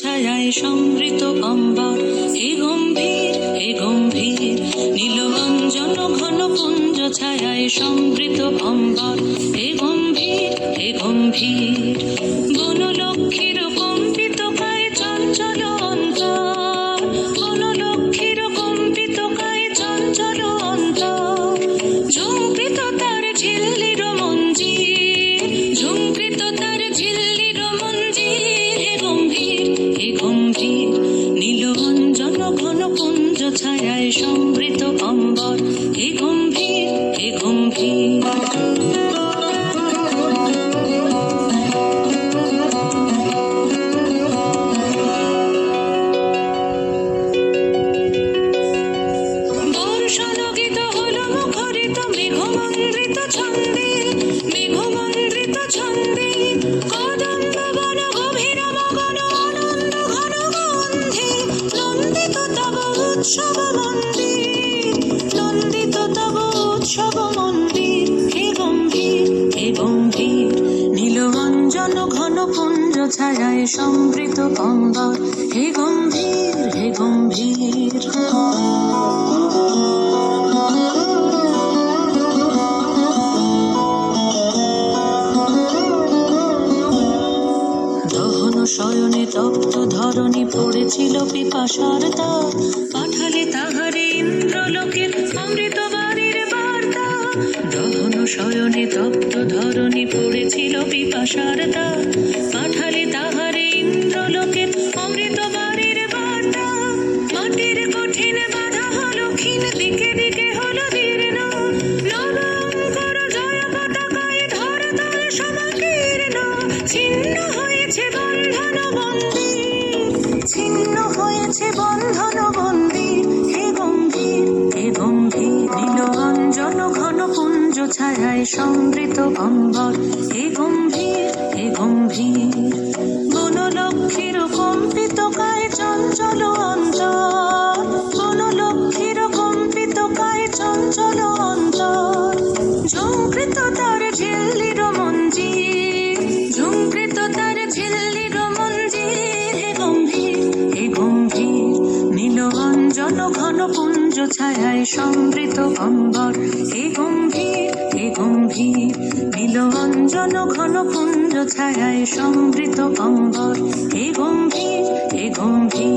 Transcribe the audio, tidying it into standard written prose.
ছায়ায় সমৃত অম্বর, হে গম্ভীর হে গম্ভীর নীলঅঞ্জন ঘন পুঞ্জ ছায়ায় সমৃত অম্বর, হে গম্ভীর হে গম্ভীর বনলক্ষ্মীর কম্পিত কায় চঞ্চল অন্তর, বনলক্ষ্মীর কম্পিত কায় চঞ্চল অন্তর, ঝুঁকৃত তার ঝিল্লির মঞ্জির, ঝুঁকৃত তার ঝিল্লির মঞ্জির, হে গম্ভীর হে গম্ভীর নীলঅঞ্জন ঘন পুঞ্জ ছায়ায় সমৃত অম্বর, হে গম্ভীর হে গম্ভীর। বর্ষণগীত হল মুখরিত মেঘমন্দ্রিত ছন্দে, মেঘমন্দ্রিত ছন্দে কদম্ব বন গভীর মগন আনন্দ ঘন গন্ধে, নন্দিত তব উৎসব মন্দির, নন্দিত তব উৎসব মন্দির, হে গম্ভীর হে গম্ভীর নীলঅঞ্জন ঘন পুঞ্জ ছায়ায় সমৃত অম্বর, হে গম্ভীর হে গম্ভীর। শয়নে তপ্ত ধরণী পড়েছিল পিপাসার তাপ, পাঠালে তাহারে ইন্দ্রলোকের অমৃত বাণীর বার্তা। দহন শয়নে তপ্ত ধরণী পড়েছিল পিপাসার তাপ, পাঠালে তাহারে ইন্দ্রলোকের অমৃত বাণীর বার্তা। মাটির কঠিন বাধা হলো ক্ষীণ, দিকে দিকে হলো দীর্ণ, নবঙ্কর জয় পতাকায় ধরাতল সমাকীর্ণ, ছিন্ন হয়েছে বন্ধন বন্দী, ছিন্ন হয়েছে বন্ধন বন্দী, হে গম্ভীর হে গম্ভীর নীলঅঞ্জন ঘন পুঞ্জ ছায়ায় সমৃত অম্বর, হে গম্ভীর হে গম্ভীর বনলক্ষ্মীর কম্পিত কায় চঞ্চল অন্তর, বনলক্ষ্মীর কম্পিত কায় চঞ্চল অন্তর, ঝুঁকৃত তার ঝিল্লির মঞ্জির, ঝুঁকৃত তার ঝিল্লির মঞ্জির, হে গম্ভীর হে গম্ভীর নীলঅঞ্জন ঘন পুঞ্জ ছায়ায় সমৃত অম্বর, হে গম্ভীর হে গম্ভীর নীলঅঞ্জন ঘন পুঞ্জ ছায়ায় সমৃত অম্বর, হে গম্ভীর হে গম্ভীর।